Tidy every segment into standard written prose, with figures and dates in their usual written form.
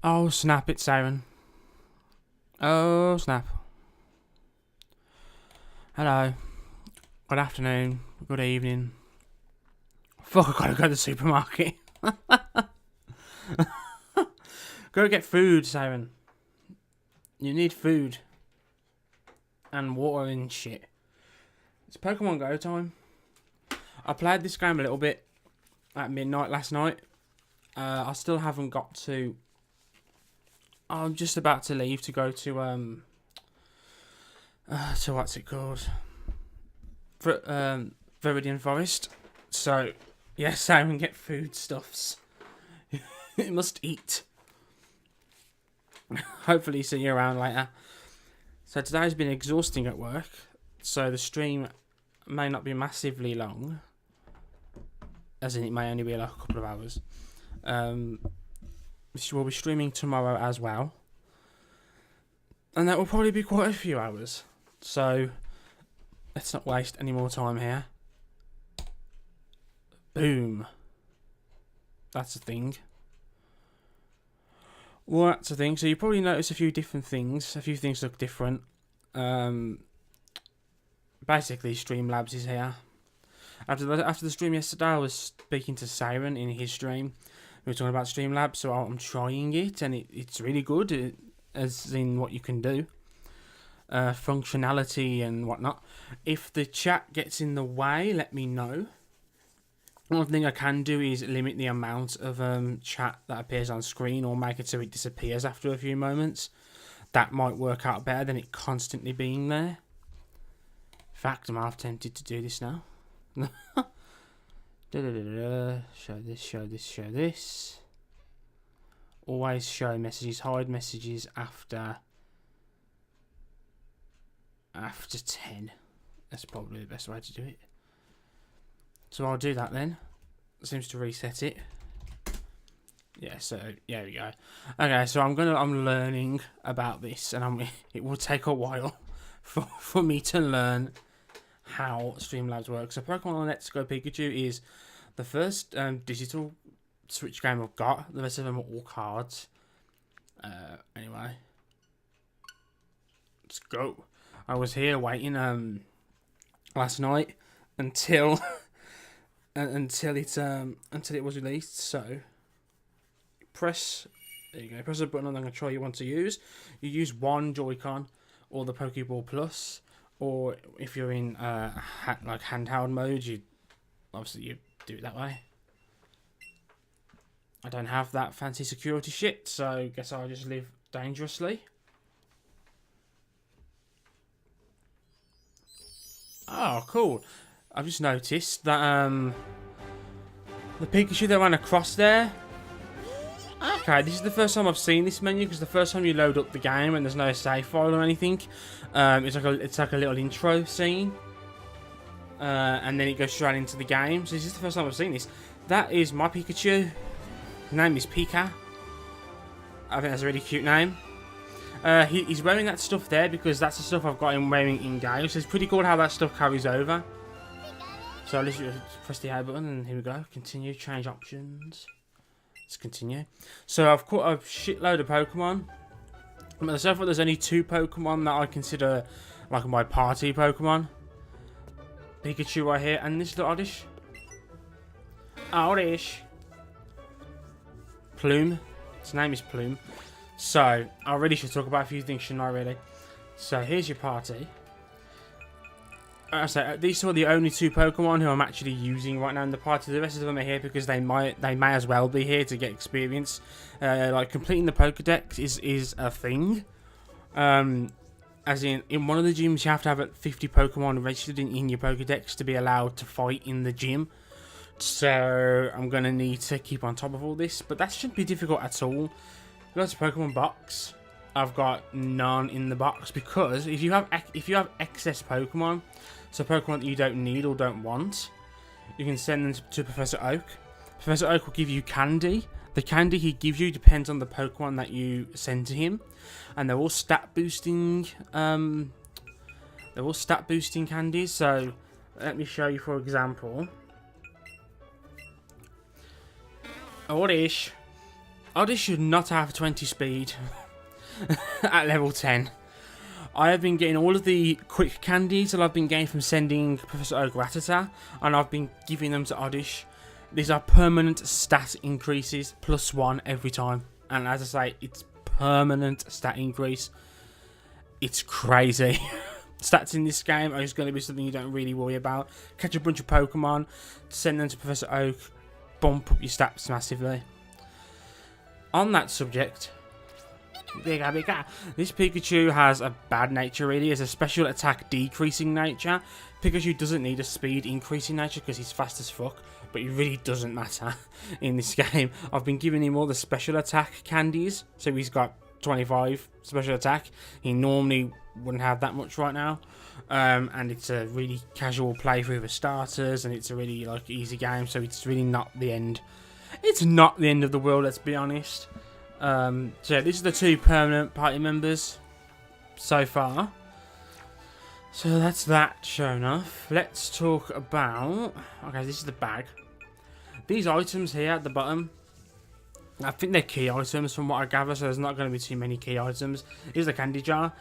Oh snap, it's Siren. Oh snap. Hello. Good afternoon. Good evening. Fuck, I gotta go to the supermarket. Go get food, Siren. You need food. And water and shit. It's Pokemon Go time. I played this game a little bit at midnight last night. I still haven't got to... I'm just about to leave to go to what's it called? Viridian Forest. So, yes, I can get foodstuffs. It must eat. Hopefully see you around later. So today's been exhausting at work. So the stream may not be massively long. As in it may only be like a couple of hours. We'll be streaming tomorrow as well. And that will probably be quite a few hours. So let's not waste any more time here. Boom. That's a thing. Well, that's the thing. So you probably notice a few different things. A few things look different. Basically, Streamlabs is here. After the stream yesterday, I was speaking to Siren in his stream. We were talking about Streamlabs, so I'm trying it, and it's really good, as in what you can do. Functionality and whatnot. If the chat gets in the way, let me know. One thing I can do is limit the amount of chat that appears on screen or make it so it disappears after a few moments. That might work out better than it constantly being there. In fact, I'm half tempted to do this now. Show this, show this, show this. Always show messages, hide messages after 10. That's probably the best way to do it. So I'll do that then. Seems to reset it. Yeah, so there we go. Okay, so I'm learning about this, and it will take a while for me to learn how Streamlabs works. So Pokemon Let's Go Pikachu is the first digital Switch game I've got. The rest of them are all cards. Anyway, let's go. I was here waiting last night until until it was released. So press there you go. Press the button on the control you want to use. You use one Joy-Con or the Pokeball Plus, or if you're in like handheld mode, you do it that way. I don't have that fancy security shit, so guess I'll just live dangerously. Oh, cool. I've just noticed that the Pikachu that ran across there. Okay, this is the first time I've seen this menu, because the first time you load up the game and there's no save file or anything, it's like a little intro scene, and then it goes straight into the game. So this is the first time I've seen this. That is my Pikachu. His name is Pika. I think that's a really cute name. He's wearing that stuff there because that's the stuff I've got him wearing in game. So it's pretty cool how that stuff carries over. So I'll literally press the A button and here we go. Continue, change options. Let's continue. So I've caught a shitload of Pokemon. But so far there's only 2 Pokemon that I consider like my party Pokemon. Pikachu right here and this little Oddish. Oddish. Plume. Its name is Plume. So, I really should talk about a few things, shouldn't I, really? So, here's your party. So, these are the only 2 Pokemon who I'm actually using right now in the party. The rest of them are here because they may as well be here to get experience. Like, completing the Pokedex is a thing. As in one of the gyms, you have to have 50 Pokemon registered in your Pokedex to be allowed to fight in the gym. So, I'm going to need to keep on top of all this. But that shouldn't be difficult at all. Go to Pokemon box. I've got none in the box because if you have excess Pokemon, so Pokemon that you don't need or don't want, you can send them to Professor Oak. Professor Oak will give you candy. The candy he gives you depends on the Pokemon that you send to him, and they're all stat boosting. They're all stat boosting candies. So let me show you, for example. Oddish. Oddish should not have 20 speed at level 10. I have been getting all of the quick candies that I've been getting from sending Professor Oak Rattata, and I've been giving them to Oddish. These are permanent stat increases, +1 every time. And as I say, it's permanent stat increase. It's crazy. Stats in this game are just going to be something you don't really worry about. Catch a bunch of Pokemon, send them to Professor Oak, bump up your stats massively. On that subject, this Pikachu has a bad nature really. It's a special attack decreasing nature. Pikachu doesn't need a speed increasing nature because he's fast as fuck, but it really doesn't matter in this game. I've been giving him all the special attack candies, so he's got 25 special attack. He normally wouldn't have that much right now, and it's a really casual playthrough for starters, and it's a really like easy game, so it's really not the end. It's not the end of the world, let's be honest. So yeah, these are the 2 permanent party members so far. So that's that shown off. Let's talk about... Okay, this is the bag. These items here at the bottom, I think they're key items from what I gather, so there's not going to be too many key items. Here's the candy jar.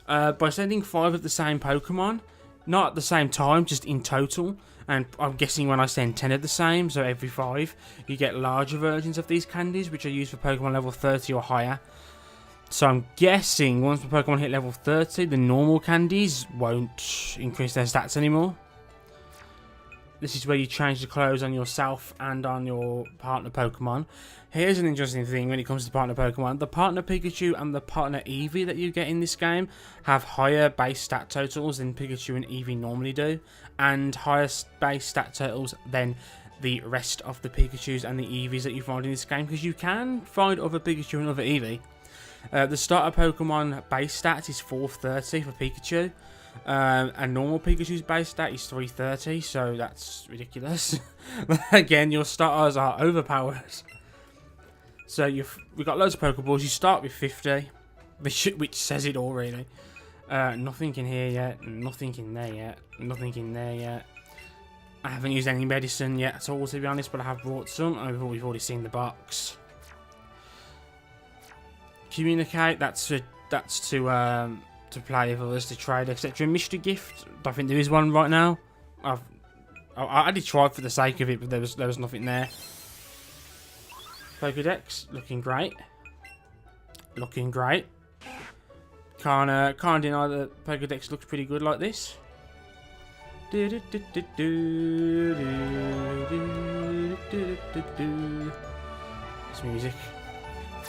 By sending 5 of the same Pokemon, not at the same time, just in total, and I'm guessing when I send 10 of the same, so every 5, you get larger versions of these candies, which are used for Pokemon level 30 or higher. So I'm guessing once the Pokemon hit level 30, the normal candies won't increase their stats anymore. This is where you change the clothes on yourself and on your partner Pokemon. Here's an interesting thing when it comes to partner Pokemon. The partner Pikachu and the partner Eevee that you get in this game have higher base stat totals than Pikachu and Eevee normally do, and higher base stat totals than the rest of the Pikachus and the Eevees that you find in this game, because you can find other Pikachu and other Eevee. The starter Pokemon base stat is 430 for Pikachu. And normal Pikachu's base stat is 330, so that's ridiculous. Again, your starters are overpowered. So we've got loads of Pokeballs. You start with 50, which says it all really. Nothing in here yet, nothing in there yet, nothing in there yet. I haven't used any medicine yet at all, to be honest, but I have brought some. We've already seen the box. Communicate, that's to play with others, to trade, etc. Mystery gift, I think there is one right now. I did try for the sake of it, but there was nothing there. Pokedex, looking great. Looking great. Can't deny that Pokedex looks pretty good like this. This music.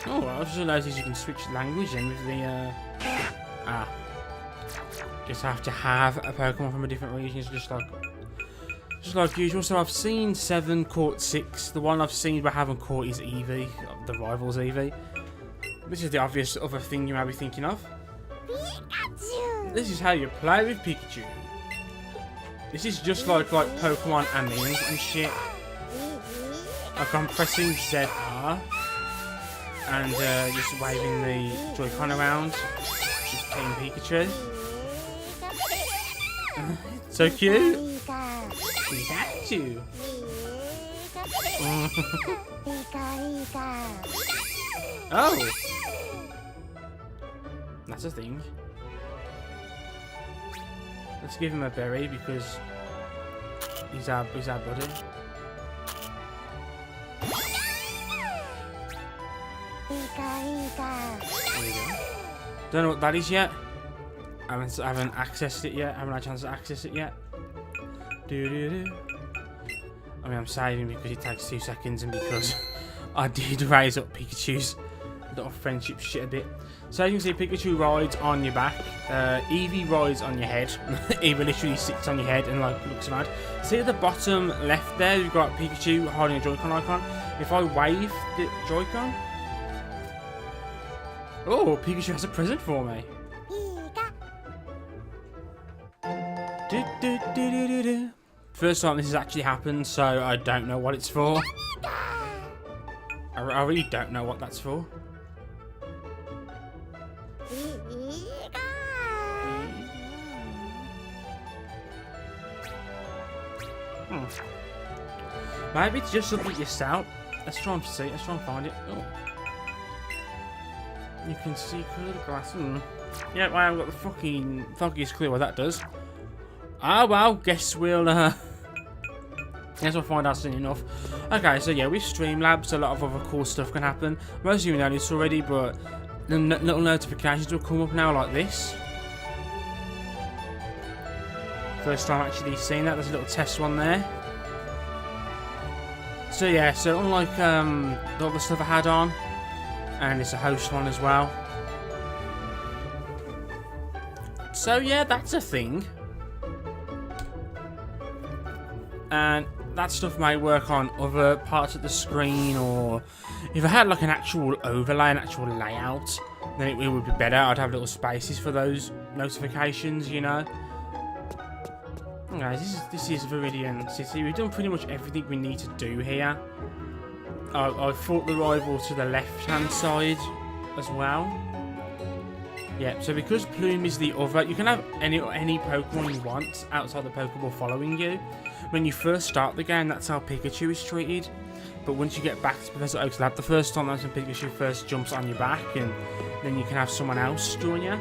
Oh, I just realised you can switch language then with the just have to have a Pokemon from a different region, just like usual. So I've seen 7, caught 6. The one I've seen but haven't caught is Eevee, the rival's Eevee. This is the obvious other thing you might be thinking of. Pikachu. This is how you play with Pikachu. This is just like Pokemon Amins and shit. Like I'm pressing ZR and just waving the Joy-Con around, just playing Pikachu. So cute. Pikachu. Oh, that's a thing. Let's give him a berry because he's our buddy. There we go. Don't know what that is yet. I haven't accessed it yet. I haven't had a chance to access it yet. I mean, I'm saving because it takes 2 seconds and because I did raise up Pikachu's little friendship shit a bit. So you can see Pikachu rides on your back, Eevee rides on your head. Eevee literally sits on your head and like looks mad. See at the bottom left there, you've got Pikachu holding a Joy-Con icon. If I wave the Joy-Con, oh, Pikachu has a present for me. First time this has actually happened, so I don't know what it's for. I really don't know what that's for. Maybe it's just something you sell. Let's try and see. Let's try and find it. Oh. You can see colour the grass. Yep, I haven't got the fucking foggiest clue what that does. Ah, well, guess we'll find out soon enough. Okay, so yeah, with Streamlabs, a lot of other cool stuff can happen. Most of you know this already, but the little notifications will come up now like this. First time actually seeing that, there's a little test one there. So yeah, so unlike the other stuff I had on, and it's a host one as well. So yeah, that's a thing. And that stuff may work on other parts of the screen, or if I had like an actual overlay, an actual layout, then it would be better. I'd have little spaces for those notifications, you know. Guys, this is Viridian City. We've done pretty much everything we need to do here. I fought the rival to the left-hand side as well. Yeah, so because Plume is the other, you can have any Pokemon you want outside the Pokeball following you. When you first start the game, that's how Pikachu is treated. But once you get back to Professor Oak's lab the first time, that's when Pikachu first jumps on your back, and then you can have someone else join you.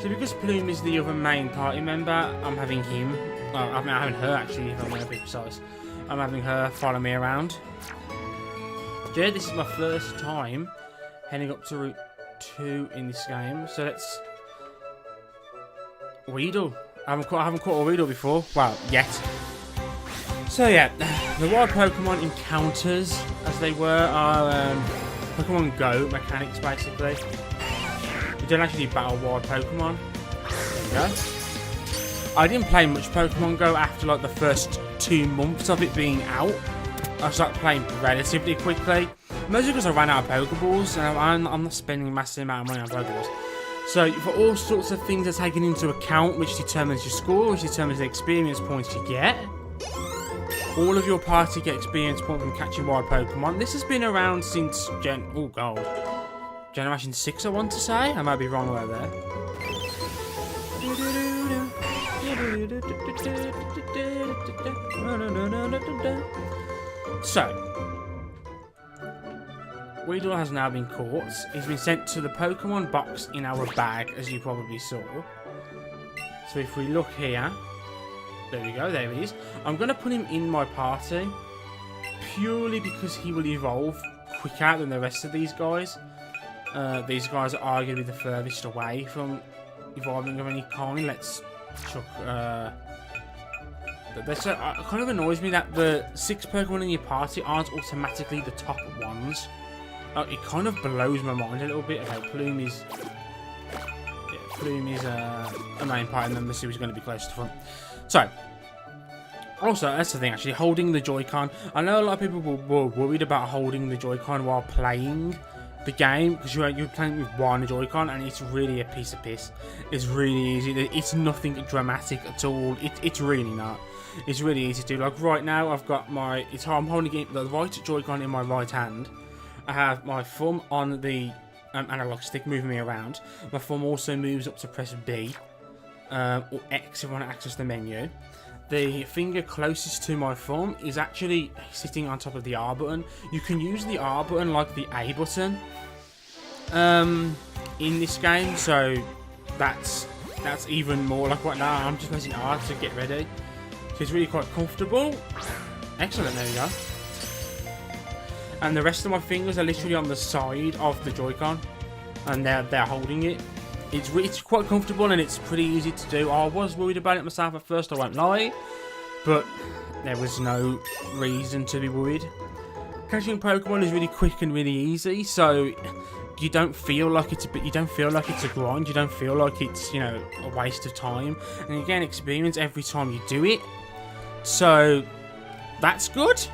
So because Plume is the other main party member, I'm having him. I'm having her actually, if I'm going to be precise. I'm having her follow me around. Yeah, this is my first time heading up to Route 2 in this game. So let's... Weedle. I haven't caught a Weedle before. Well, yet. So yeah, the wild Pokemon encounters, as they were, are Pokemon Go mechanics basically. You don't actually battle wild Pokemon. There you go. I didn't play much Pokemon Go after like the first 2 months of it being out. I started playing relatively quickly. Mostly because I ran out of Pokeballs, and I'm not spending a massive amount of money on Pokeballs. So for all sorts of things are taken into account, which determines your score, which determines the experience points you get. All of your party get experience points from catching wild Pokemon. This has been around since Generation 6, I want to say. I might be wrong right there. So, Weedle has now been caught. He's been sent to the Pokemon box in our bag, as you probably saw. So if we look here, there we go, there he is. I'm going to put him in my party, purely because he will evolve quicker than the rest of these guys. These guys are arguably the furthest away from evolving of any kind. Let's chuck... it kind of annoys me that the 6 Pokemon in your party aren't automatically the top ones. It kind of blows my mind a little bit. Okay, Plume is a main party member, so he's going to be close to front. So, also, that's the thing actually, holding the Joy-Con. I know a lot of people were worried about holding the Joy-Con while playing the game, because you're playing with one Joy-Con, and it's really a piece of piss. It's really easy. It's nothing dramatic at all. It's really not. It's really easy to do. Like right now, I've got I'm holding the right Joy-Con in my right hand. I have my thumb on the analog stick moving me around. My thumb also moves up to press B or X if I want to access the menu. The finger closest to my thumb is actually sitting on top of the R button. You can use the R button like the A button in this game, so that's even more like what now. I'm just pressing R to get ready. So it's really quite comfortable. Excellent, there we go. And the rest of my fingers are literally on the side of the Joy-Con, and they're holding it. It's quite comfortable, and it's pretty easy to do. I was worried about it myself at first, I won't lie, but there was no reason to be worried. Catching Pokemon is really quick and really easy, so you don't feel like it's a grind. You don't feel like it's, you know, a waste of time, and you gain experience every time you do it. So that's good.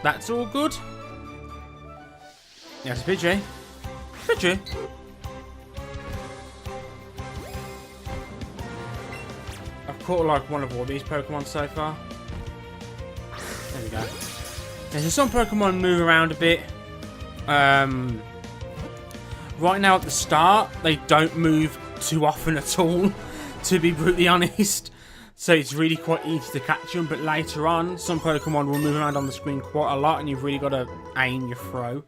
That's all good. Yes, Pidgey. Pidgey. I've caught like one of all these Pokemon so far. There we go. Yeah, so some Pokemon move around a bit. Right now at the start, they don't move too often at all, to be brutally honest. So it's really quite easy to catch them, but later on, some Pokemon will move around on the screen quite a lot, and you've really got to aim your throw.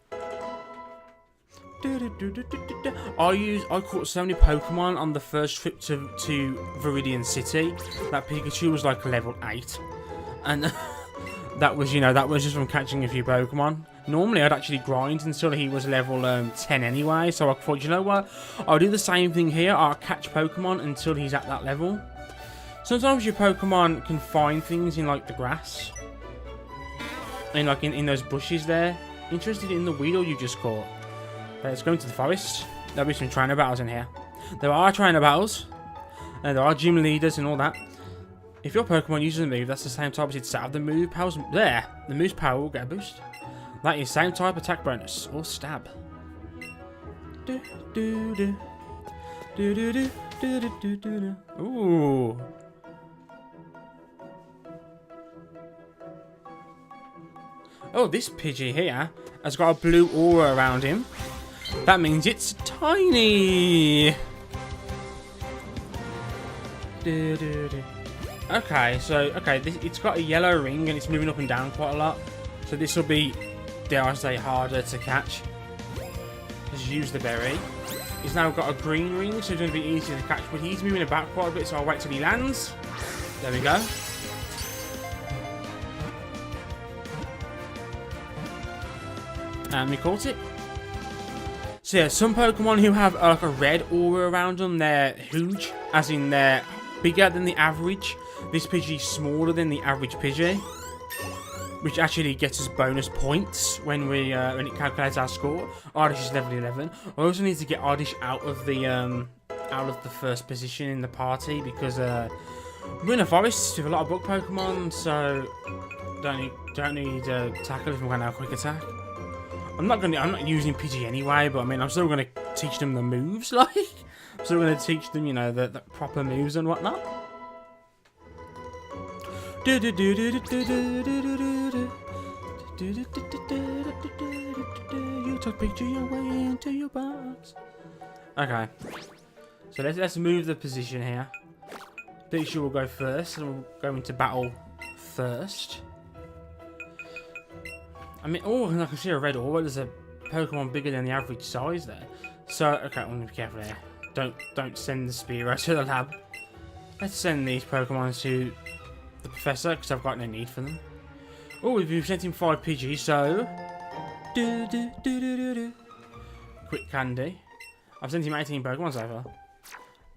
I caught so many Pokemon on the first trip to Viridian City that Pikachu was like level 8, and that was just from catching a few Pokemon. Normally I'd actually grind until he was level 10 anyway, so I thought, you know what, I'll do the same thing here. I'll catch Pokemon until he's at that level. Sometimes your Pokemon can find things in like the grass, and like in those bushes there. Interested in the Weedle you just caught? Let's go into the forest. There'll be some trainer battles in here. There are trainer battles, and there are gym leaders and all that. If your Pokemon uses a move that's the same type as its out, the move powers there. The move's power will get a boost. That is same type attack bonus or stab. Ooh. Oh, this Pidgey here has got a blue aura around him. That means it's tiny. Okay, so it's got a yellow ring and it's moving up and down quite a lot. So this will be, dare I say, harder to catch. Just use the berry. He's now got a green ring, so it's going to be easier to catch. But he's moving about quite a bit, so I'll wait till he lands. There we go. And we caught it. So yeah, some Pokemon who have like a red aura around them, they're huge, as in they're bigger than the average. This Pidgey's smaller than the average Pidgey, which actually gets us bonus points when it calculates our score. Oddish is level 11. I also need to get Oddish out of the first position in the party because we're in a forest with a lot of bug Pokemon, so don't need tackle if I'm going to have a quick attack. I'm not using Pidgey anyway, but I mean, I'm still going to teach them the moves, like. I'm still going to teach them, the proper moves and whatnot. You took Pidgey away into your box. Okay. So let's move the position here. Pikachu will go first, and we'll go into battle first. I mean, oh, I can see a red aura. There's a Pokemon bigger than the average size there. So, okay, I'm gonna be careful there. Don't send the Spearow to the lab. Let's send these Pokemon to the Professor because I've got no need for them. Oh, we've sent him 5 Pidgey, so quick candy. I've sent him 18 Pokemon so far.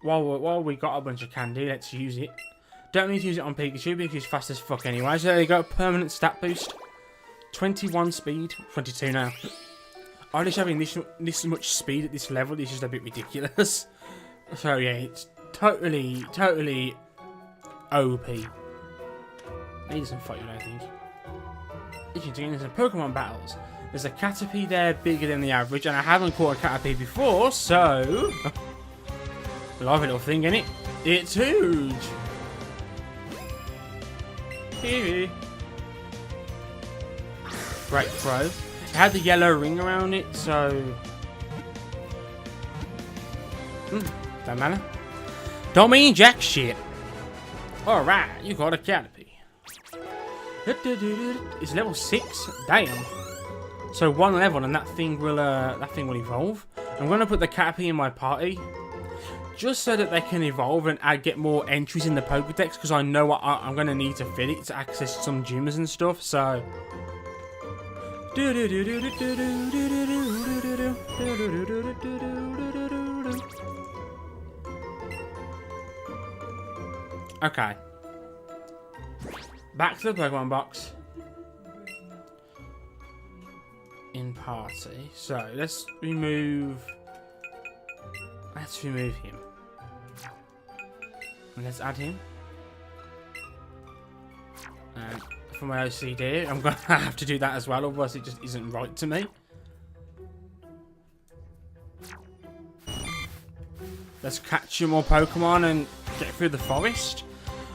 While we got a bunch of candy, let's use it. Don't need to use it on Pikachu because he's fast as fuck anyway. So there you go, permanent stat boost. 21 speed, 22 now. I just having this much speed at this level is just a bit ridiculous. So yeah, it's totally OP. He doesn't fight you, I think. If you're doing some Pokemon battles, there's a Caterpie there bigger than the average, and I haven't caught a Caterpie before, so lovely little thing, innit? It's huge. Here. Great throw. It had the yellow ring around it, so don't matter. Don't mean jack shit. Alright, you got a Caterpie. It's level 6. Damn. So 1 level and that thing will evolve. I'm gonna put the Caterpie in my party just so that they can evolve and get more entries in the Pokedex, because I know I'm gonna need to fill it to access some gyms and stuff, so okay. Back to the Pokemon box. In party. So let's remove him. And let's add him. And for my OCD, I'm gonna have to do that as well, otherwise it just isn't right to me. Let's catch some more Pokemon and get through the forest.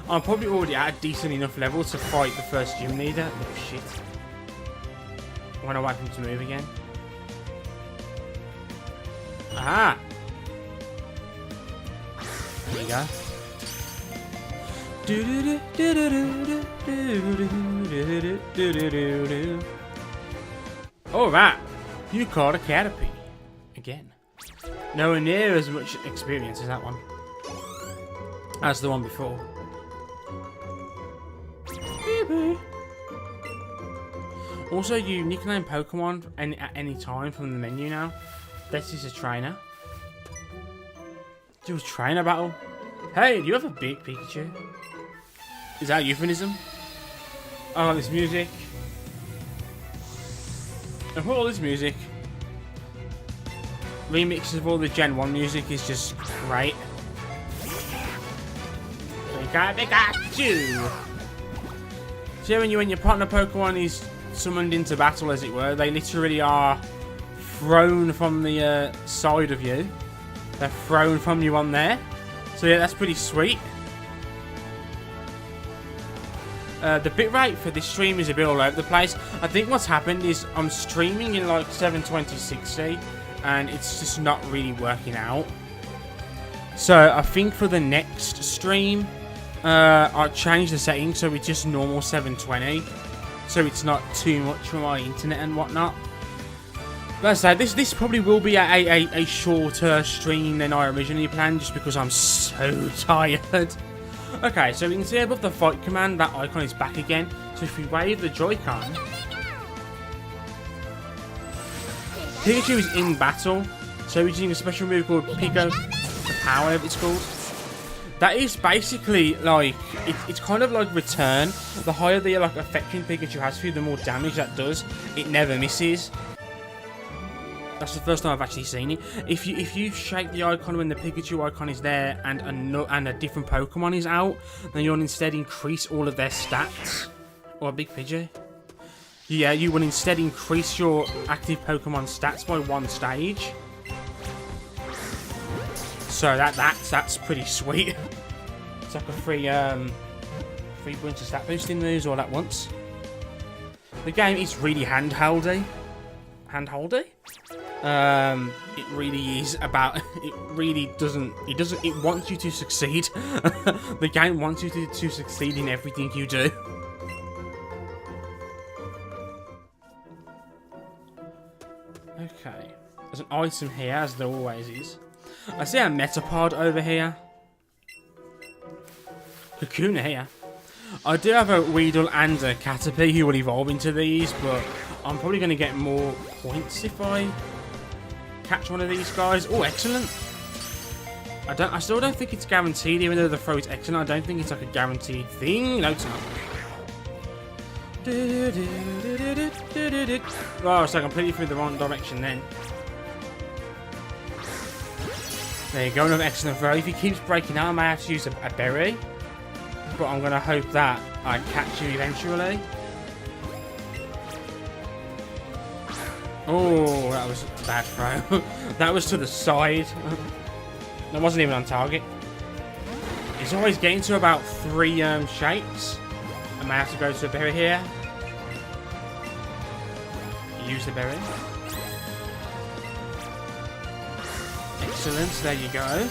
I'm probably already at a decent enough level to fight the first gym leader. Oh shit. I want to wait for him to move again. Aha! There you go. Alright. You caught a Caterpie. again. Nowhere near as much experience as that one. As the one before. Also, you nickname Pokemon at any time from the menu now. This is a trainer. Do a trainer battle. Hey, do you have a big Pikachu? Is that a euphemism? I like this music. And for all this music, remixes of all the Gen 1 music is just great. Pikachu! So when your partner Pokemon is summoned into battle, as it were, they literally are thrown from the side of you. They're thrown from you on there. So yeah, that's pretty sweet. The bitrate for this stream is a bit all over the place. I think what's happened is I'm streaming in like 720/60 and it's just not really working out. So I think for the next stream, I'll change the settings so it's just normal 720. So it's not too much for my internet and whatnot. But as I say, this probably will be a shorter stream than I originally planned, just because I'm so tired. Okay, so we can see above the fight command, that icon is back again. So if we wave the Joy-Con, Pikachu is in battle. So we're using a special move called Pikachu Power, whatever it's called. That is basically like, it's kind of like Return. The higher the like affection Pikachu has for you, the more damage that does. It never misses. That's the first time I've actually seen it. If you shake the icon when the Pikachu icon is there and a different Pokemon is out, then you'll instead increase all of their stats. Or a big Pidgey. Yeah, you will instead increase your active Pokemon stats by 1 stage. So that's pretty sweet. It's like a free bunch of stat boosting moves all at once. The game is really handholdy. It really is about. It really doesn't. It wants you to succeed. The game wants you to succeed in everything you do. Okay, there's an item here, as there always is. I see a Metapod over here. Kakuna here. I do have a Weedle and a Caterpie who will evolve into these, but I'm probably going to get more points if I catch one of these guys. Oh, excellent. I still don't think it's guaranteed, even though the throw is excellent. I don't think it's like a guaranteed thing. No, it's not. Oh, so I completely threw the wrong direction then. There you go, another excellent throw. If he keeps breaking out, I may have to use a berry. But I'm going to hope that I catch you eventually. Oh, that was a bad throw. That was to the side. That wasn't even on target. He's always getting to about 3 shapes. I may have to go to a berry here. Use the berry. Excellent, there you go.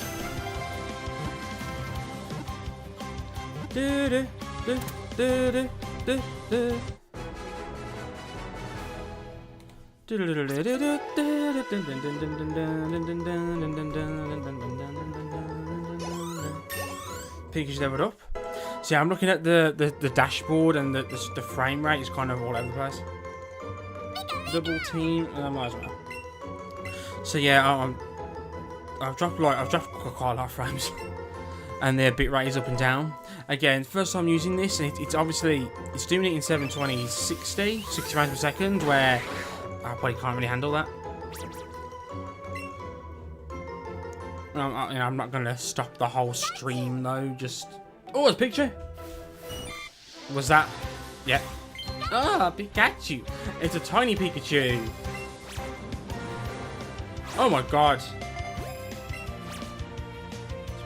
Pikachu's leveled up. See, I'm looking at the dashboard and the frame rate is kind of all over the place. Double team, might as well. So yeah, I've dropped quite a lot of frames, and their bitrate is up and down. Again, first time using this, and it's obviously doing it in 720/60 frames per second, where I probably can't really handle that. I'm not gonna stop the whole stream though. Just oh, it's a picture. Was that? Yeah. Ah, Pikachu. It's a tiny Pikachu. Oh my god.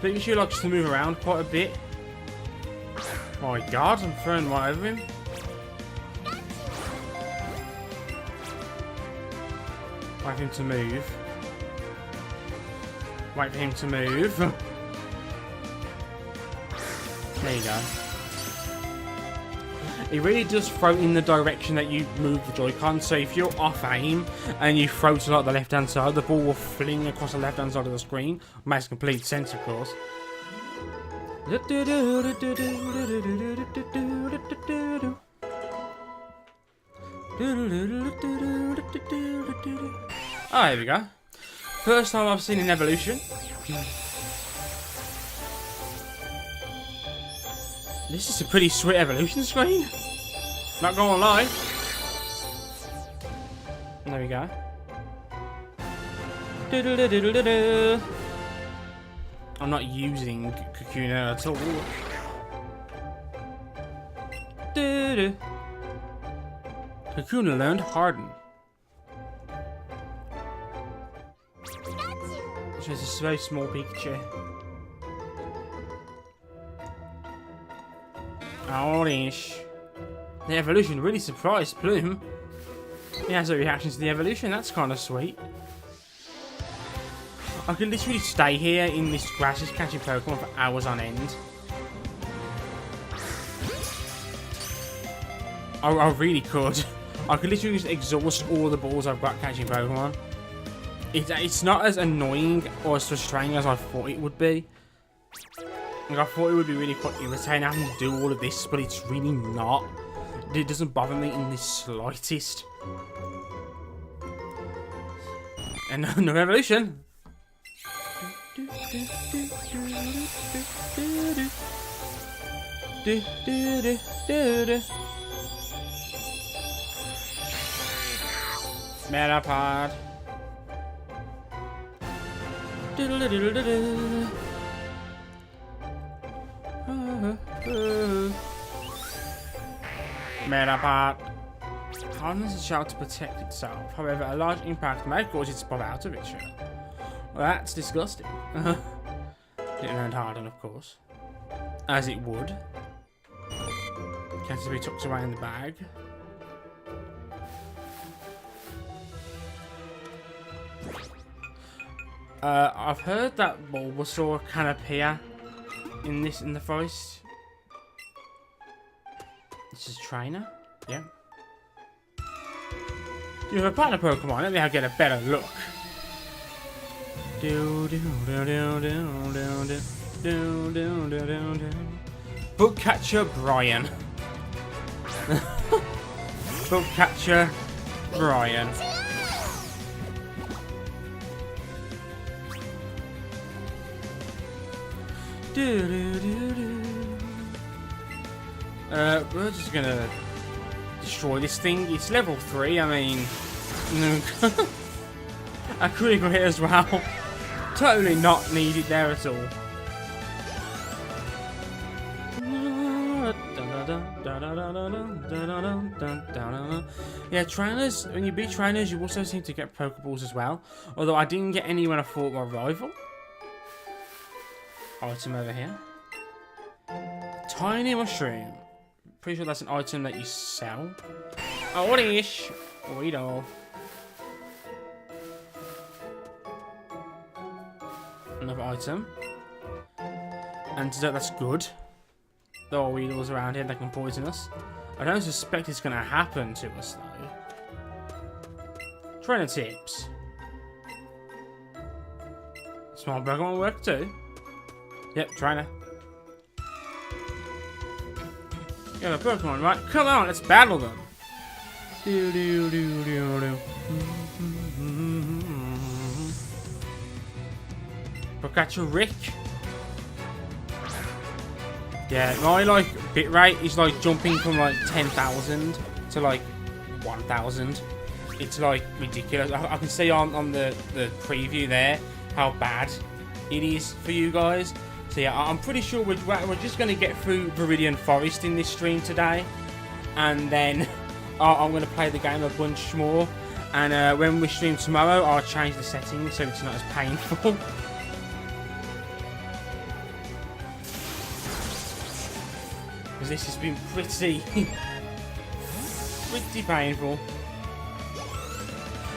Pikachu likes to move around quite a bit. Oh my god, I'm throwing right over him. Wait for him to move. Wait for him to move. There you go. it really does throw in the direction that you move the Joy-Con. So if you're off aim and you throw to like the left-hand side, the ball will fling across the left-hand side of the screen. Makes complete sense, of course. Oh, here we go. First time I've seen an evolution. This is a pretty sweet evolution screen. Not gonna lie. There we go. I'm not using Kakuna at all. Kakuna learned Harden. Which is a very small Pikachu. Orange. The evolution really surprised Plume. He has a reaction to the evolution. That's kind of sweet. I could literally stay here in this grass just catching Pokemon for hours on end. I really could. I could literally just exhaust all the balls I've got catching Pokemon. It's not as annoying or as frustrating as I thought it would be. Like, I thought it would be really quite irritating having to do all of this, but it's really not. It doesn't bother me in the slightest. And no evolution. Metapod. Metapod. Hardens its shell to protect itself. However, a large impact may cause it to pop out of its shell. Well, that's disgusting. It learned Harden, of course. As it would. Can to be tucked away in the bag. I've heard that Bulbasaur can appear in the forest. This is Trainer. Yeah. You have a partner Pokemon. Let me get a better look. Book catcher Brian. Book catcher Brian. We're just gonna destroy this thing. It's level 3. I mean, a critical hit as well. Totally not needed there at all. Yeah, trainers, when you beat trainers, you also seem to get Pokeballs as well. Although I didn't get any when I fought my rival. Item over here. Tiny mushroom. Pretty sure that's an item that you sell. Oh, what ish? We know. Another item. Antidote, that's good. There are Weedles around here that can poison us. I don't suspect it's going to happen to us though. Trainer tips. Small Pokemon work too. Yep, Trainer. You have a Pokemon, right? Come on, let's battle them. Pikachu Rick. Yeah, my like bitrate is like jumping from like 10,000 to like 1,000. It's like ridiculous. I can see on the preview there how bad it is for you guys. So yeah, I'm pretty sure we're just going to get through Viridian Forest in this stream today. And then I'm going to play the game a bunch more. And when we stream tomorrow, I'll change the settings so it's not as painful. Because this has been pretty painful.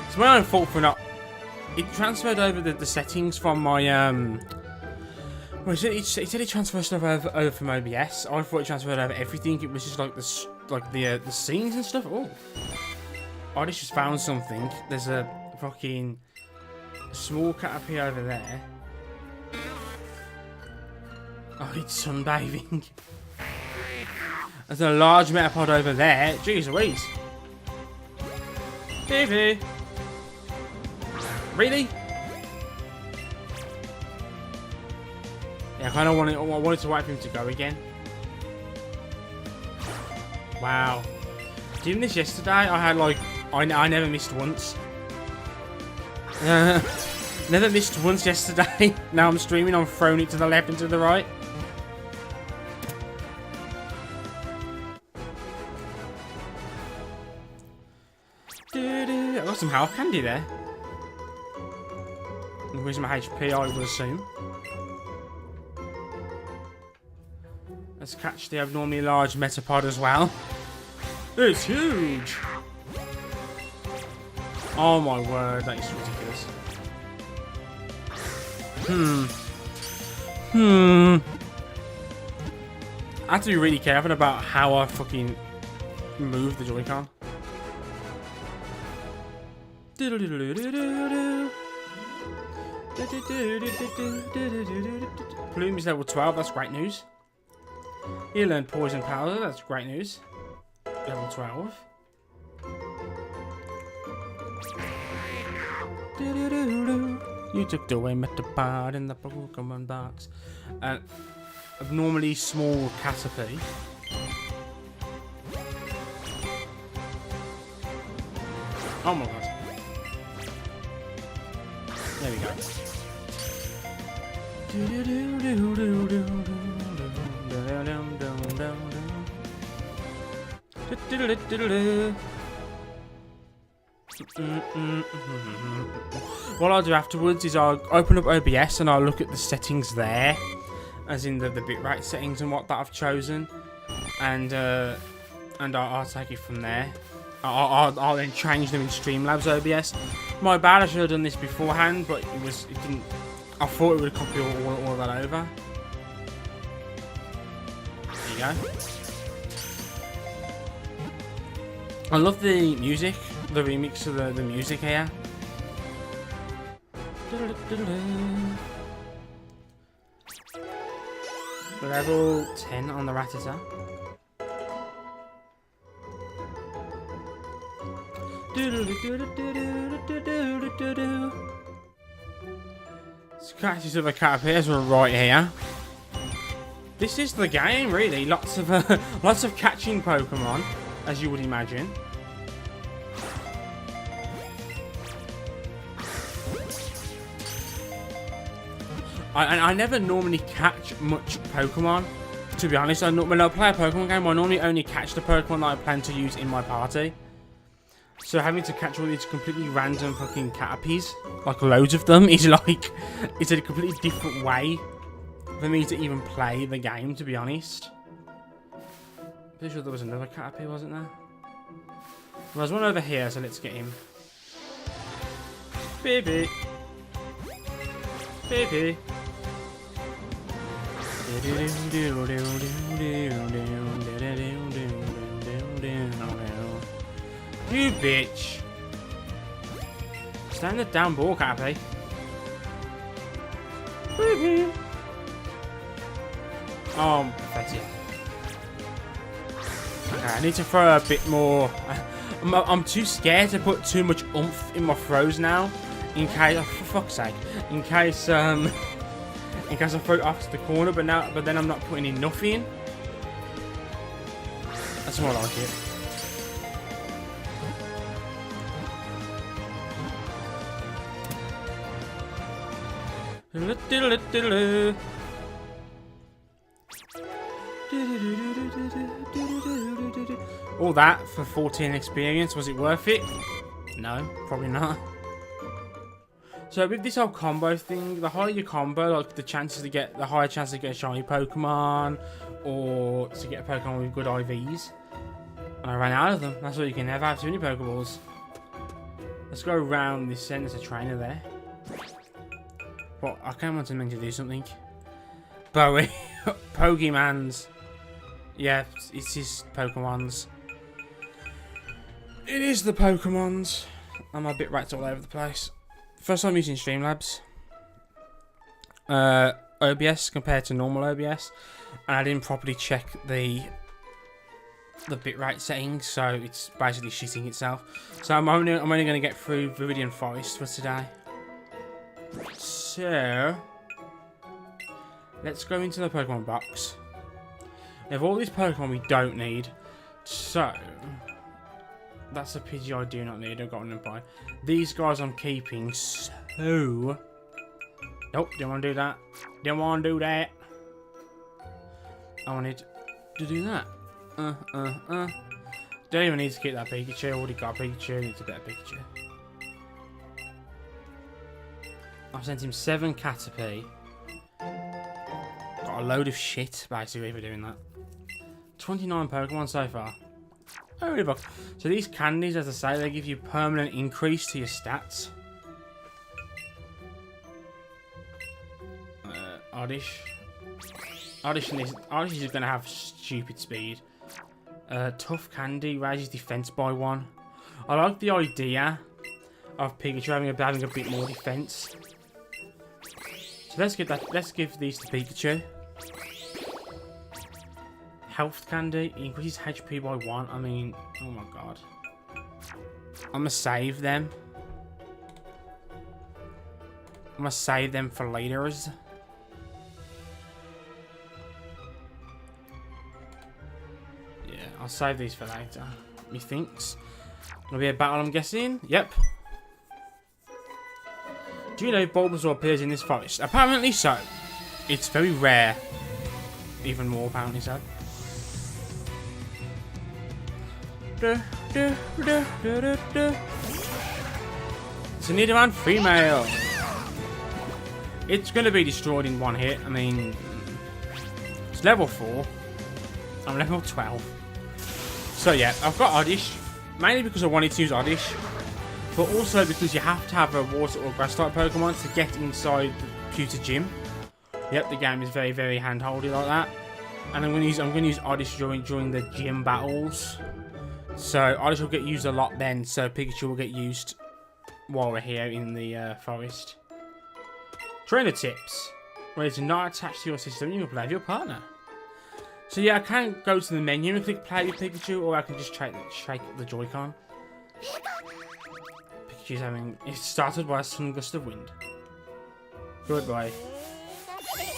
It's my own fault for not... It transferred over the settings from my... Well, it said it transferred stuff over from OBS. I thought it transferred over everything. It was just like like the scenes and stuff. Oh, I just found something. There's a fucking small Caterpie over there. Oh, it's sunbathing. There's a large Metapod over there. Jeez Louise. Davey. Really? Yeah, I kind of wanted to wait for him to go again. Wow. Doing this yesterday, I had like, I never missed once. Never missed once yesterday. Now I'm streaming, I'm throwing it to the left and to the right. I got some health candy there. Where's my HP, I would assume. Let's catch the abnormally large Metapod as well. It's huge! Oh my word, that is ridiculous. I have to be really careful about how I fucking move the Joy-Con. Plume is level 12, that's great news. You learned Poison Powder, that's great news. Level 12. You took the way Metapod in the Pokemon box. Abnormally small Caterpie. Oh my god. There we go. What I'll do afterwards is I'll open up OBS and I'll look at the settings there, as in the bitrate settings and what that I've chosen, and I'll take it from there. I'll then change them in Streamlabs OBS. My bad, I should have done this beforehand, but it didn't. I thought it would copy all that over. There you go. I love the music, the remix of the music here. Level 10 on the Rattata. Scratches of a Caterpillars are right here. This is the game, really. Lots of catching Pokemon, as you would imagine. I never normally catch much Pokemon, to be honest. When I play a Pokemon game, I normally only catch the Pokemon that I plan to use in my party. So having to catch all these completely random fucking Caterpies, like loads of them, is like, it's a completely different way for me to even play the game, to be honest. Pretty sure there was another Caterpie, wasn't there? Well, there's one over here, so let's get him. Baby. Baby. You bitch. Stand the down ball, Caterpie. Oh, pathetic. Okay, I need to throw a bit more. I'm too scared to put too much oomph in my throws now, in case, oh, for fuck's sake, in case I throw it off to the corner, but then I'm not putting enough in. That's more like it. All that for 14 experience, was it worth it? No, probably not. So with this whole combo thing, the higher your combo, like the higher chance to get a shiny Pokemon, or to get a Pokemon with good IVs. And I ran out of them. That's why you can never have too many Pokeballs. Let's go around this end. There's a trainer there. But I kind of want him to do something. Bowie. Pokemans. Yeah, it's his Pokemons. It is the Pokemons. I'm a bit racked all over the place. First time using Streamlabs. OBS compared to normal OBS. And I didn't properly check the bitrate settings, so it's basically shitting itself. So I'm only going to get through Viridian Forest for today. So let's go into the Pokemon box. We have all these Pokemon we don't need. So that's a Pidgey I do not need. I've got one in buy. These guys I'm keeping. So nope, didn't want to do that. Didn't want to do that. I wanted to do that. Don't even need to get that Pikachu. Already got a Pikachu. Need to get a Pikachu. I've sent him 7 Caterpie. Got a load of shit basically for doing that. 29 Pokemon so far. Oh, really book. So these candies, as I say, they give you permanent increase to your stats. Oddish. Oddish is going to have stupid speed. Tough Candy raises defense by 1. I like the idea of Pikachu having a bit more defense. So let's give these to Pikachu. Health Candy increases HP by 1. I mean, oh my god. I'm gonna save them. I'm gonna save them for later. Yeah, I'll save these for later. Methinks. Gonna be a battle, I'm guessing. Yep. Do you know Bulbasaur appears in this forest? Apparently so. It's very rare. Even more apparently so. It's a Nidoran female. It's going to be destroyed in 1 hit. I mean, it's level 4. I'm level 12. So yeah, I've got Oddish. Mainly because I wanted to use Oddish. But also because you have to have a water or grass type Pokemon to get inside the Pewter Gym. Yep, the game is very, very hand-holdy like that. And I'm going to use Oddish during the gym battles. So Oddish will get used a lot then. So Pikachu will get used while we're here in the forest. Trainer tips. Where it's not attached to your system, you can play with your partner. So yeah, I can go to the menu and click play with Pikachu, or I can just shake the Joy-Con. Pikachu's having... It started by a sudden gust of wind. Good boy.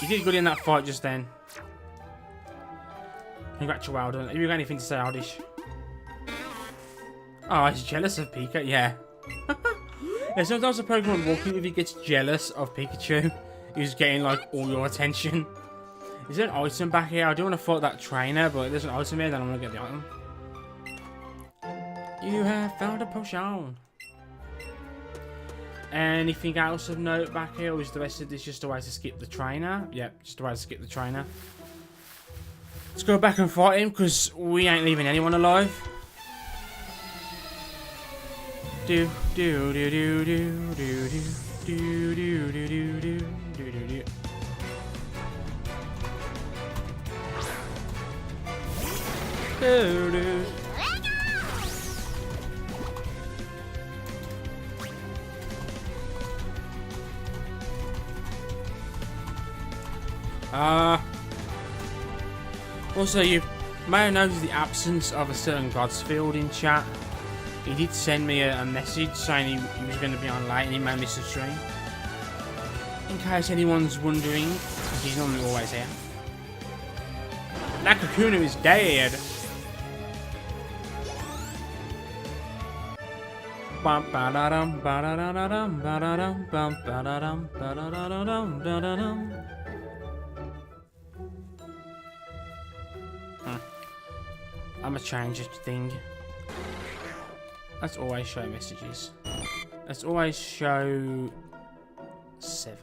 You did good in that fight just then. Congratulations, well done. Have you got anything to say, Oddish? Oh, he's jealous of Pika? Yeah. Yeah, sometimes a Pokemon walking with you gets jealous of Pikachu. He's getting, like, all your attention. Is there an item back here? I do want to fight that trainer, but there's an item here, then I'm going to get the item. You have found a potion. Anything else of note back here, or is the rest of this just a way to skip the trainer? Yep, just a way to skip the trainer. Let's go back and fight him, because we ain't leaving anyone alive. Do do do do do do do do do do do do do do. Do do. Also, you may have noticed the absence of a certain God's Field in chat. He did send me a message saying he was going to be on late and he may miss a stream. In case anyone's wondering, because he's normally always here. That Kakuna is dead. I'm a change thing. Let's always show messages. Let's always show 7.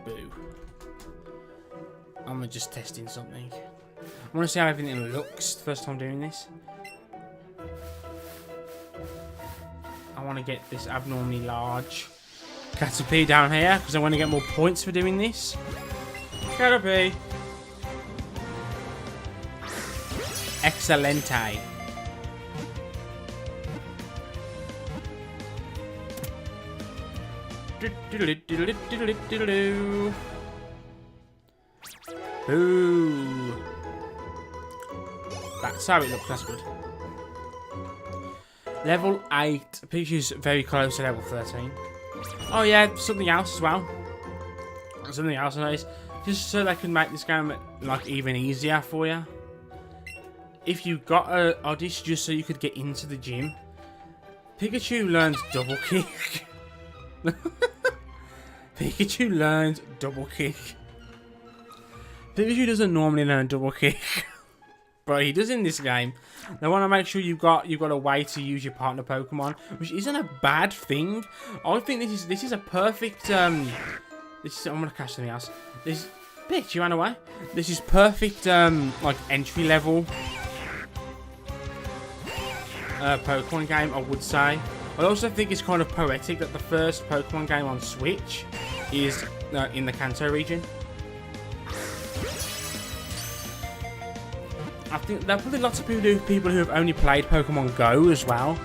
Boo. I'm just testing something. I want to see how everything looks the first time doing this. I want to get this abnormally large Caterpie down here because I want to get more points for doing this. Caterpie. Excelente. Ooh. That's how it looks. That's good. Level 8. Pikachu's very close to level 13. Oh yeah, something else as well. Something else I noticed. Just so they can make this game like even easier for you. If you got a Oddish just so you could get into the gym, Pikachu learns double kick. Pikachu learns double kick. Pikachu doesn't normally learn double kick, but he does in this game. They want to make sure you've got a way to use your partner Pokemon, which isn't a bad thing. I think this is a perfect I'm gonna catch something else. This bitch, you ran away. This is perfect like entry level Pokemon game, I would say. I also think it's kind of poetic that the first Pokemon game on Switch is in the Kanto region. I think there are probably lots of people who have only played Pokemon Go as well,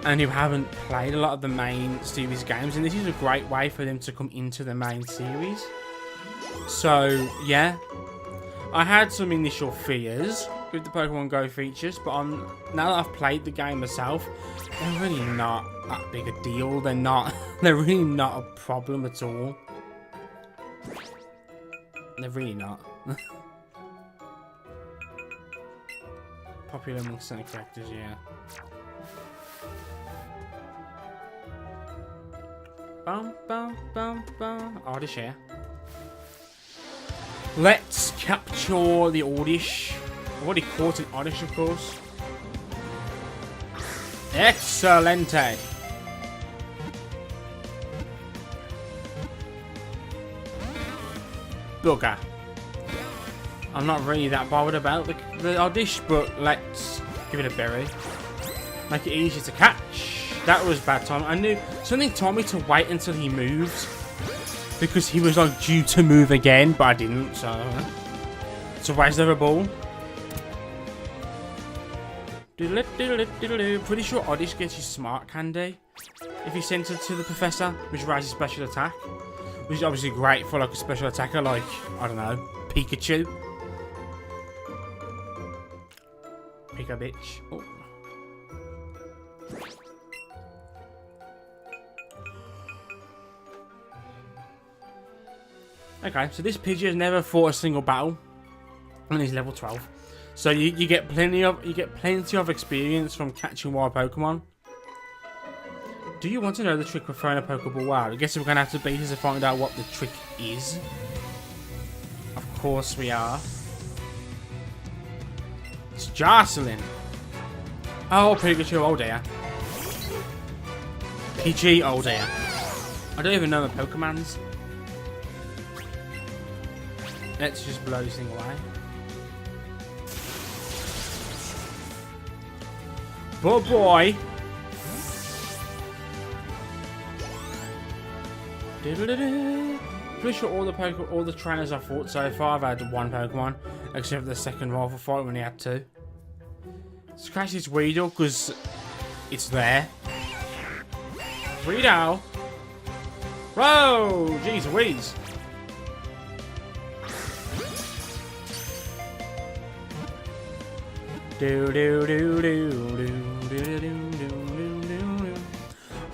and who haven't played a lot of the main series games, and this is a great way for them to come into the main series. So yeah, I had some initial fears with the Pokemon Go features, but now that I've played the game myself, they're really not that big a deal. They're really not a problem at all. They're really not. Popular amongst certain characters, yeah. Bum bum bum bum. Oddish here. Let's capture the Oddish. I've already caught an Oddish, of course. Excelente. Bugger. I'm not really that bothered about the Oddish, but let's give it a berry. Make it easier to catch. That was bad time. I knew something told me to wait until he moves, because he was like due to move again, but I didn't, so it's a waste of a ball. Pretty sure Oddish gets his smart candy if he sends it to the professor, which raises special attack, which is obviously great for like a special attacker like, I don't know, Pikachu. Pika bitch. Oh. Okay, so this Pidgey has never fought a single battle, and he's level 12. So you get plenty of experience from catching wild Pokemon. Do you want to know the trick for throwing a Pokeball wild? I guess we're gonna have to beat this to find out what the trick is. Of course we are. It's Jocelyn. Oh, Pikachu, oh dear. PG, oh dear. I don't even know my Pokemons. Let's just blow this thing away. Oh boy. Pretty sure all the trainers I've fought so far have had one Pokemon, except for the second rival fight when he had two. Scratch this Weedle because it's there. Weedle. Whoa, jeez Louise.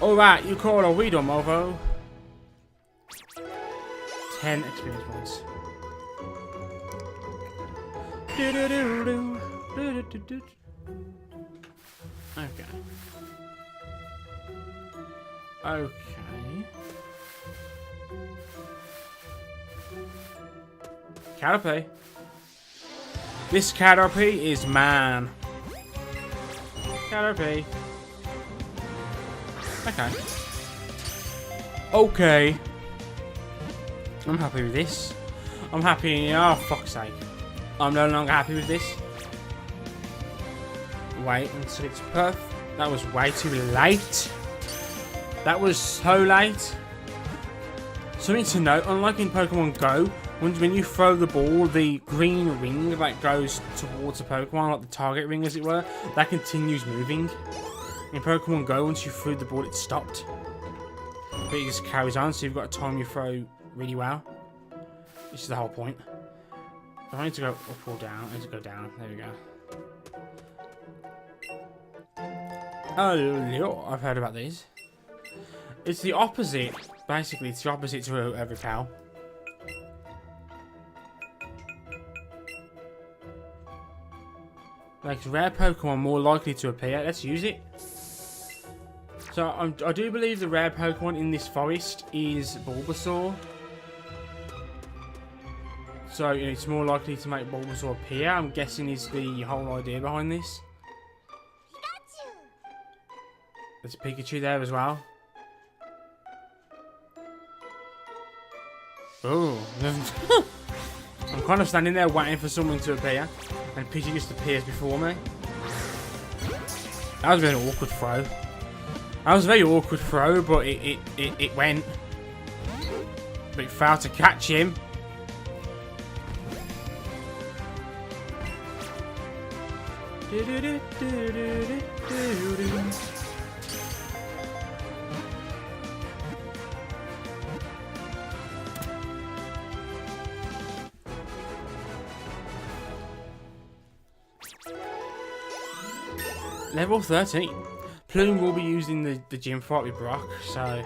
Alright, you call a Weedle, Movo. 10 experience points. Okay. Okay. Caterpie. This Caterpie is man. Caterpie. Okay. Okay. I'm happy with this. I'm happy. Oh, fuck's sake. I'm no longer happy with this. Wait until it's perfect. That was way too late. That was so late. Something to note, unlike in Pokemon Go, when you throw the ball, the green ring that goes towards a Pokemon, like the target ring as it were, that continues moving. In Pokemon Go, once you threw the ball, it stopped. But it just carries on, so you've got to time your throw really well. This is the whole point. I need to go up or down. I need to go down. There we go. Oh, I've heard about these. It's the opposite. Basically, it's the opposite to a repel. Makes rare Pokemon more likely to appear. Let's use it. So, I do believe the rare Pokemon in this forest is Bulbasaur. So, you know, it's more likely to make Bulbasaur appear. I'm guessing is the whole idea behind this. There's a Pikachu there as well. Oh. I'm kind of standing there waiting for someone to appear. And Pikachu just appears before me. That was a very awkward throw. That was a very awkward throw, but it went. But it failed to catch him. Level 13. Plume will be using the gym fight with Brock, so...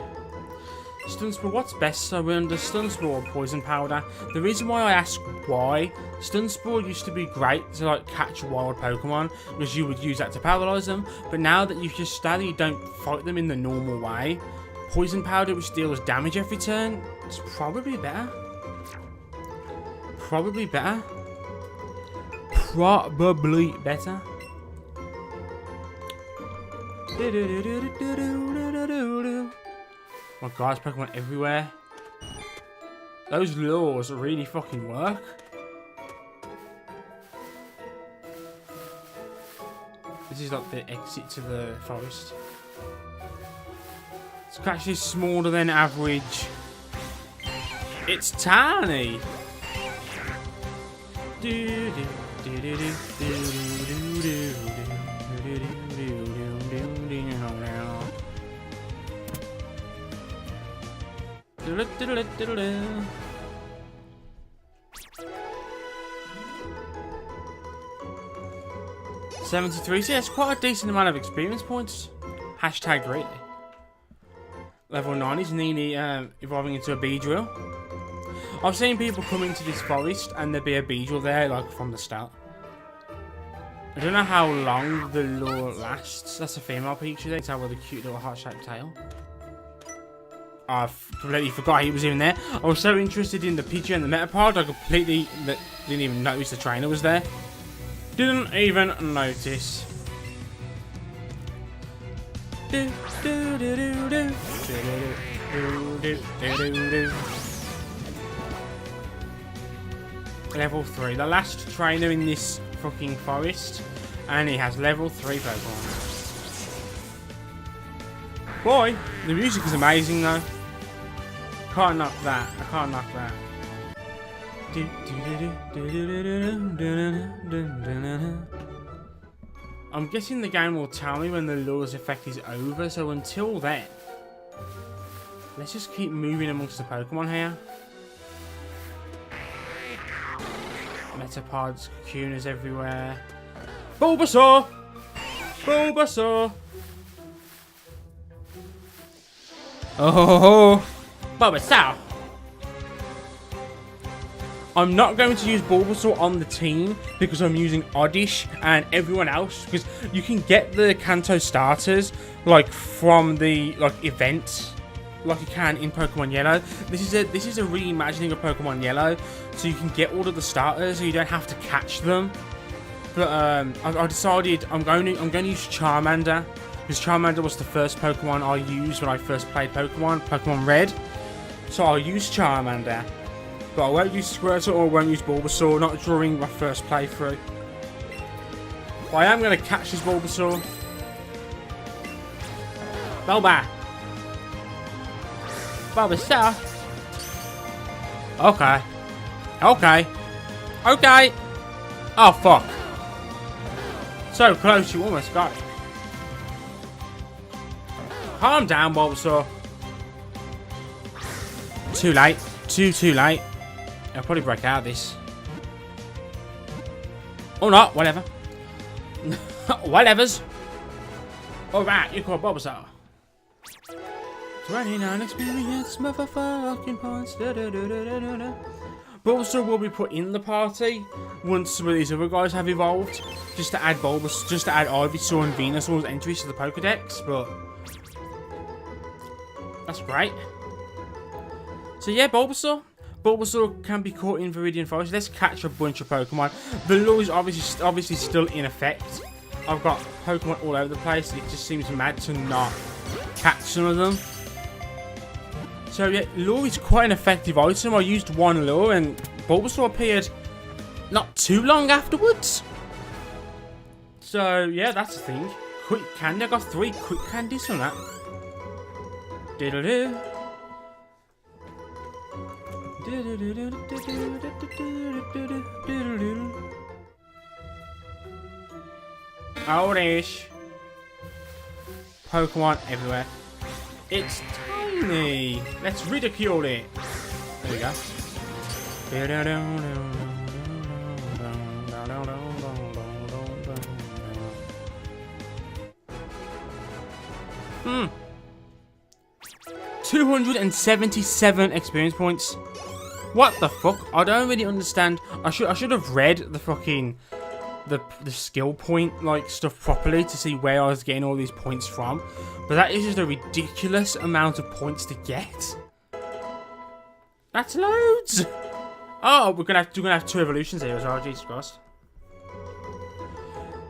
Stun Spore, what's best? So we're under Stun Spore or Poison Powder. The reason why I ask why, Stun Spore used to be great to like catch wild Pokemon, because you would use that to paralyze them, but now that you just stand and you don't fight them in the normal way, Poison Powder, which deals damage every turn, it's probably better. Probably better. Probably better. My God, there's Pokemon everywhere. Those lures really fucking work. This is like the exit to the forest. It's actually smaller than average. It's tiny. $73, so that's quite a decent amount of experience points. Hashtag really. Level 9 is nearly evolving into a Beedrill. I've seen people come into this forest and there'd be a Beedrill there like from the start. I don't know how long the lure lasts. That's a female Pikachu there. It's with a cute little heart-shaped tail. I've completely forgot he was even there. I was so interested in the Pikachu and the Metapod, I completely didn't even notice the trainer was there. Didn't even notice. Level 3, the last trainer in this fucking forest, and he has level 3 Pokemon. Boy, the music is amazing though. Can't knock that. I can't knock that. I'm guessing the game will tell me when the lure's effect is over, so until then, let's just keep moving amongst the Pokemon here. Metapods, Kunas everywhere. Bulbasaur! Bulbasaur! Oh ho ho! Bulbasaur! I'm not going to use Bulbasaur on the team because I'm using Oddish and everyone else, because you can get the Kanto starters like from the events like you can in Pokemon Yellow. This is a reimagining of Pokemon Yellow, so you can get all of the starters so you don't have to catch them. But I decided I'm going to use Charmander, because Charmander was the first Pokemon I used when I first played Pokemon Red. So I'll use Charmander, but I won't use Squirtle or I won't use Bulbasaur, not during my first playthrough. But I am going to catch this Bulbasaur. Bulba! Bulbasaur! Okay. Okay. Okay! Oh, fuck. So close, you almost got it. Calm down, Bulbasaur. Too late. Too late. I'll probably break out of this. Or not, whatever. Whatevers. Alright, you call Bulbasaur. 29 experience, motherfucking points. Bulbasaur will be put in the party once some of these other guys have evolved. Just to add Bulbasaur, just to add Ivysaur and Venusaur's entries to the Pokedex, but that's great. So yeah, Bulbasaur. Bulbasaur can be caught in Viridian Forest. Let's catch a bunch of Pokemon. The law is obviously still in effect. I've got Pokemon all over the place. It just seems mad to not catch some of them. So yeah, lure is quite an effective item. I used one lure and Bulbasaur appeared not too long afterwards. So yeah, that's the thing. Quick candy. I got 3 quick candies from that. Diddle-doo. Oldish. Pokemon everywhere. It's tiny. Let's ridicule it. There we go. Hmm. 277 experience points. What the fuck? I don't really understand. I should have read the fucking the skill point like stuff properly to see where I was getting all these points from. But that is just a ridiculous amount of points to get. That's loads. Oh, we're gonna have 2 evolutions here as well. Jesus Christ.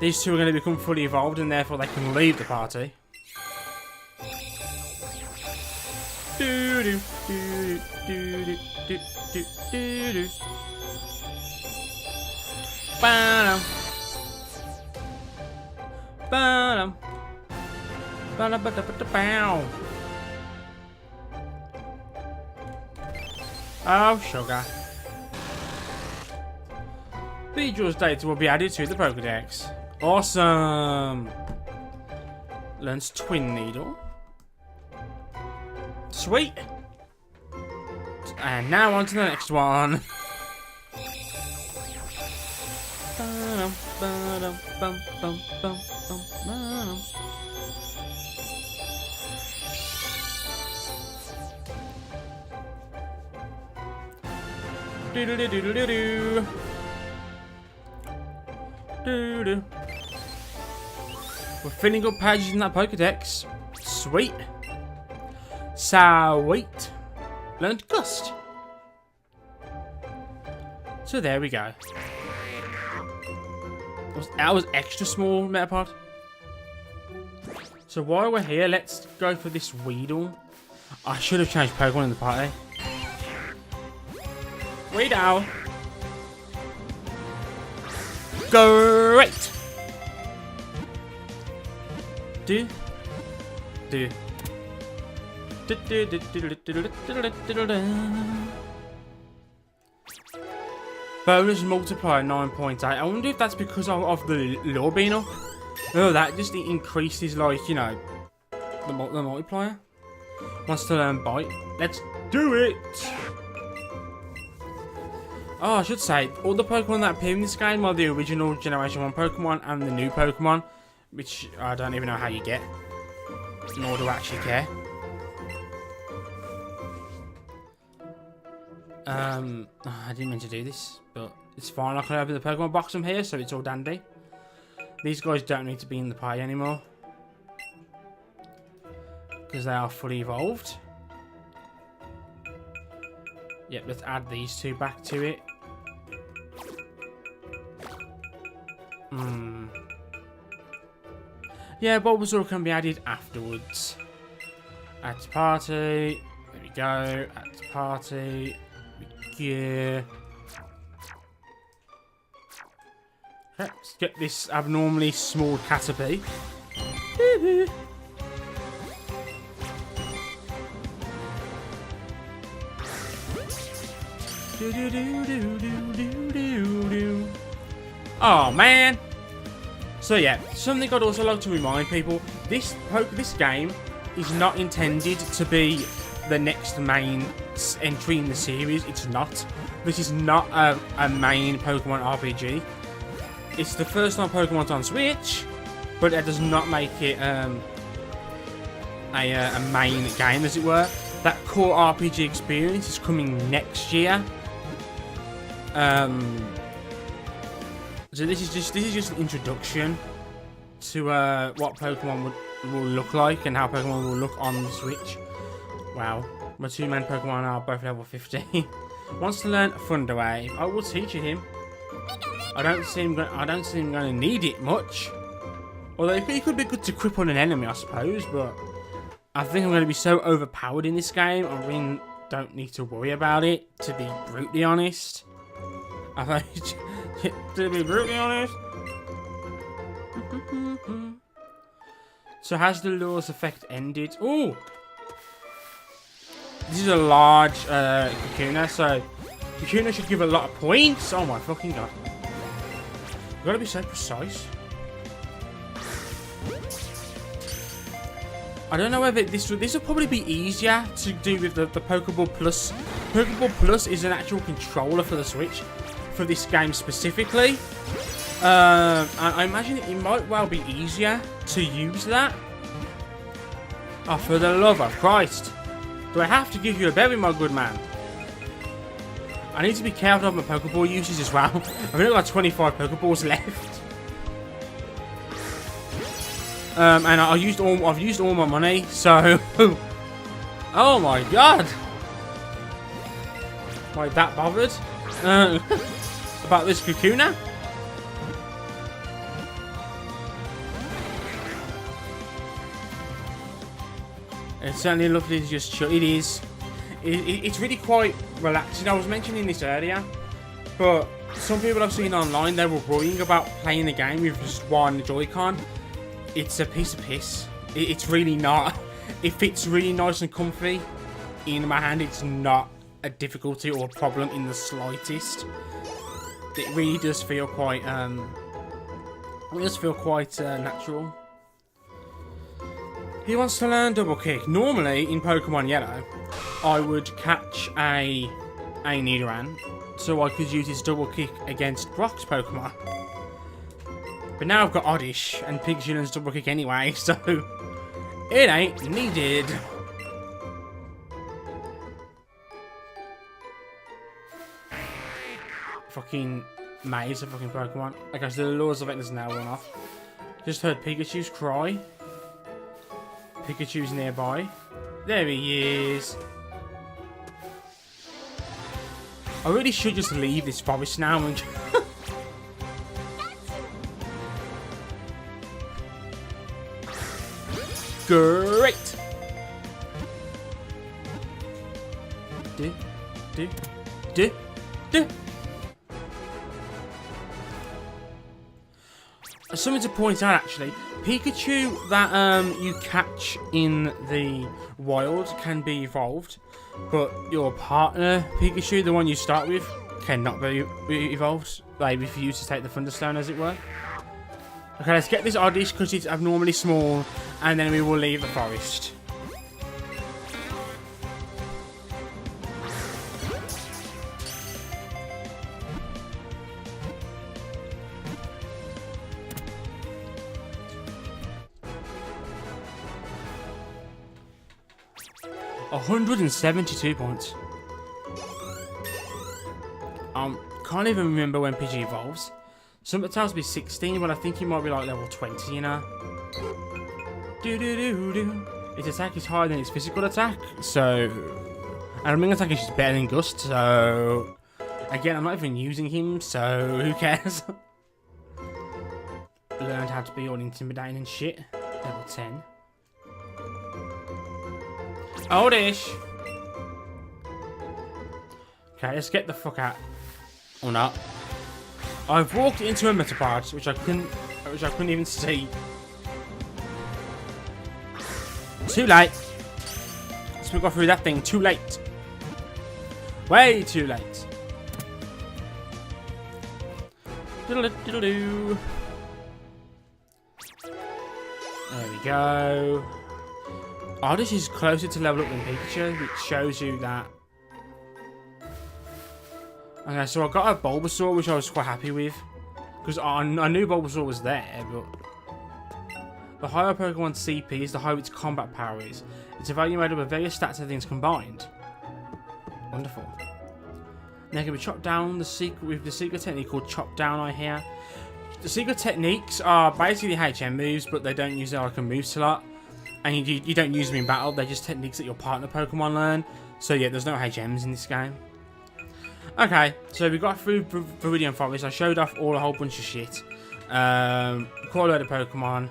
These 2 are gonna become fully evolved and therefore they can leave the party. Ba-dum. Ba-dum. Ba-da-ba-da-ba-da-bow. Oh, sugar. Beedrill's data will be added to the Pokedex. Awesome. Learns Twin Needle. Sweet. And now on to the next one. Doodle-doo-doodle-doo. Doo-doo. We're filling up pages in that Pokedex. Sweet. Sweet. Learned Gust. So there we go. That was extra small Metapod. So while we're here, let's go for this Weedle. I should have changed Pokemon in the party. Weedle. Great. Do. Bonus multiplier 9.8. I wonder if that's because of the lure being up. Oh, that just increases, like, you know, the multiplier. Wants to learn Bite. Let's do it! Oh, I should say, all the Pokemon that appear in this game are the original Generation 1 Pokemon and the new Pokemon, which I don't even know how you get. Nor do I actually care. I didn't mean to do this, but it's fine. I can open the Pokemon box from here, so it's all dandy. These guys don't need to be in the party anymore, because they are fully evolved. Yep, let's add these 2 back to it. Yeah, Bulbasaur can be added afterwards. Add to party. There we go. Add to party. Yeah. Let's get this abnormally small Caterpie. Oh man. So yeah, something I'd also like to remind people: this game is not intended to be the next main its entry in the series. It's not. This is not a main Pokemon RPG. It's the first time Pokemon's on Switch, but that does not make it a main game, as it were. That core RPG experience is coming next year. So this is just an introduction to what Pokemon will look like and how Pokemon will look on the Switch. Wow, my two main Pokemon are both level 50. Wants to learn Thunder Wave. I will teach him. I don't see him going to need it much. Although it could be good to cripple an enemy, I suppose. But I think I'm going to be so overpowered in this game, I really don't need to worry about it. To be brutally honest, So has the Lures effect ended? Oh, this is a large Kakuna, so Kakuna should give a lot of points. Oh my fucking god! You've got to be so precise. I don't know whether this will probably be easier to do with the Pokeball Plus. Pokeball Plus is an actual controller for the Switch for this game specifically. I imagine it might well be easier to use that. Oh, for the love of Christ! Do I have to give you a berry, my good man? I need to be careful of my Pokeball uses as well. I've only got 25 Pokeballs left. And I've used all my money, so oh my god! Am I that bothered about this Kakuna? It's certainly lovely to just chill. It is. It's really quite relaxing. I was mentioning this earlier, but some people I've seen online, they were worrying about playing the game with just one Joy-Con. It's a piece of piss. It's really not. It fits really nice and comfy in my hand. It's not a difficulty or a problem in the slightest. It really does feel quite natural. He wants to learn Double Kick. Normally in Pokemon Yellow, I would catch a Nidoran so I could use his Double Kick against Brock's Pokemon. But now I've got Oddish and Pikachu learns Double Kick anyway, so it ain't needed. Fucking maze of fucking Pokemon. Okay, so the Lures effect is now run off. Just heard Pikachu's cry. Pikachu's nearby. There he is. I really should just leave this forest now and great. Do. Something to point out, actually, Pikachu that you catch in the wild can be evolved, but your partner Pikachu, the one you start with, cannot be evolved. They refuse to take the Thunderstone, as it were. Okay, let's get this Oddish because it's abnormally small, and then we will leave the forest. $172 points. Can't even remember when Pidgey evolves. Something tells me 16, but I think he might be like level 20, you know. Its attack is higher than its physical attack, so... And Ring attack is just better than Gust, so... Again, I'm not even using him, so who cares? Learned how to be all intimidating and shit. Level 10. Oddish! Okay, let's get the fuck out. Or not. I've walked into a Metapod, which I couldn't even see. Too late. Let's go through that thing. Too late. Way too late. Diddle-diddle-doo. There we go. Oddish is closer to level up than Pikachu, which shows you that Okay, so I got a Bulbasaur, which I was quite happy with. Because I knew Bulbasaur was there, but... The higher Pokemon CP is the higher its combat power is. It's a value made up of various stats and things combined. Wonderful. Now can be chopped down with the secret technique called chop down, I hear. The secret techniques are basically HM moves, but they don't use it like a move slot. And you don't use them in battle, they're just techniques that your partner Pokemon learn. So yeah, there's no HMs in this game. Okay, so we got through Viridian Forest. I showed off a whole bunch of shit. Quite a load of Pokemon.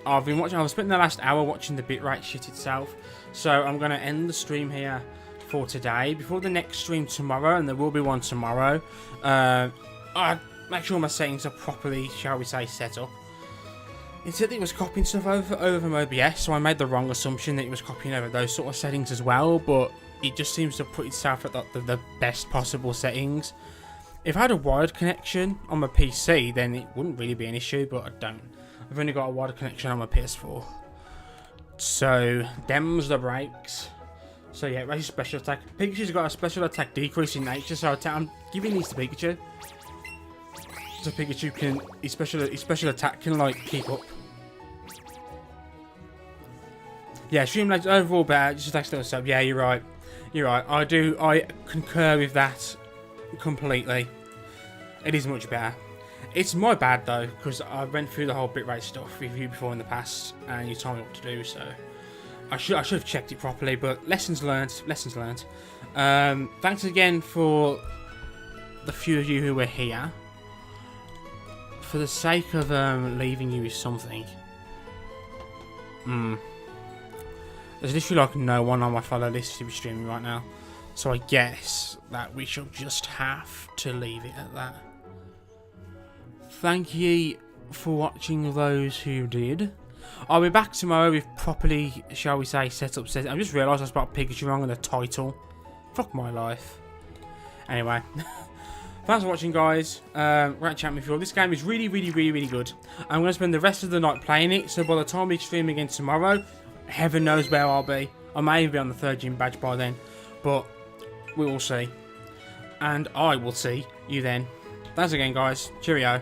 I've spent the last hour watching the bitrate shit itself. So I'm going to end the stream here for today. Before the next stream tomorrow, and there will be one tomorrow, I'll make sure my settings are properly, shall we say, set up. It said that it was copying stuff over from OBS, so I made the wrong assumption that it was copying over those sort of settings as well, but it just seems to put itself at the best possible settings. If I had a wired connection on my PC, then it wouldn't really be an issue, but I don't. I've only got a wired connection on my PS4. So, them's the breaks. So yeah, raise special attack. Pikachu's got a special attack decrease in nature, so I'm giving these to Pikachu. So Pikachu can, his special attack can like keep up. Yeah, Streamlade's overall better, just attacks little sub. Yeah, you're right. You're right. I concur with that completely. It is much better. It's my bad though, because I went through the whole bitrate stuff with you before in the past, and you told me what to do, so I should have checked it properly. But lessons learned. Lessons learned. Thanks again for the few of you who were here. For the sake of leaving you with something. There's literally like no one on my follow list to be streaming right now. So I guess that we shall just have to leave it at that. Thank you for watching those who did. I'll be back tomorrow with properly, shall we say, set up settings. I just realised I spelled Pikachu wrong in the title. Fuck my life. Anyway. Thanks for watching, guys. Great chatting with you all. This game is really good. I'm going to spend the rest of the night playing it, so by the time we stream again tomorrow, heaven knows where I'll be. I may even be on the 3rd gym badge by then, but we will see. And I will see you then. Thanks again, guys. Cheerio.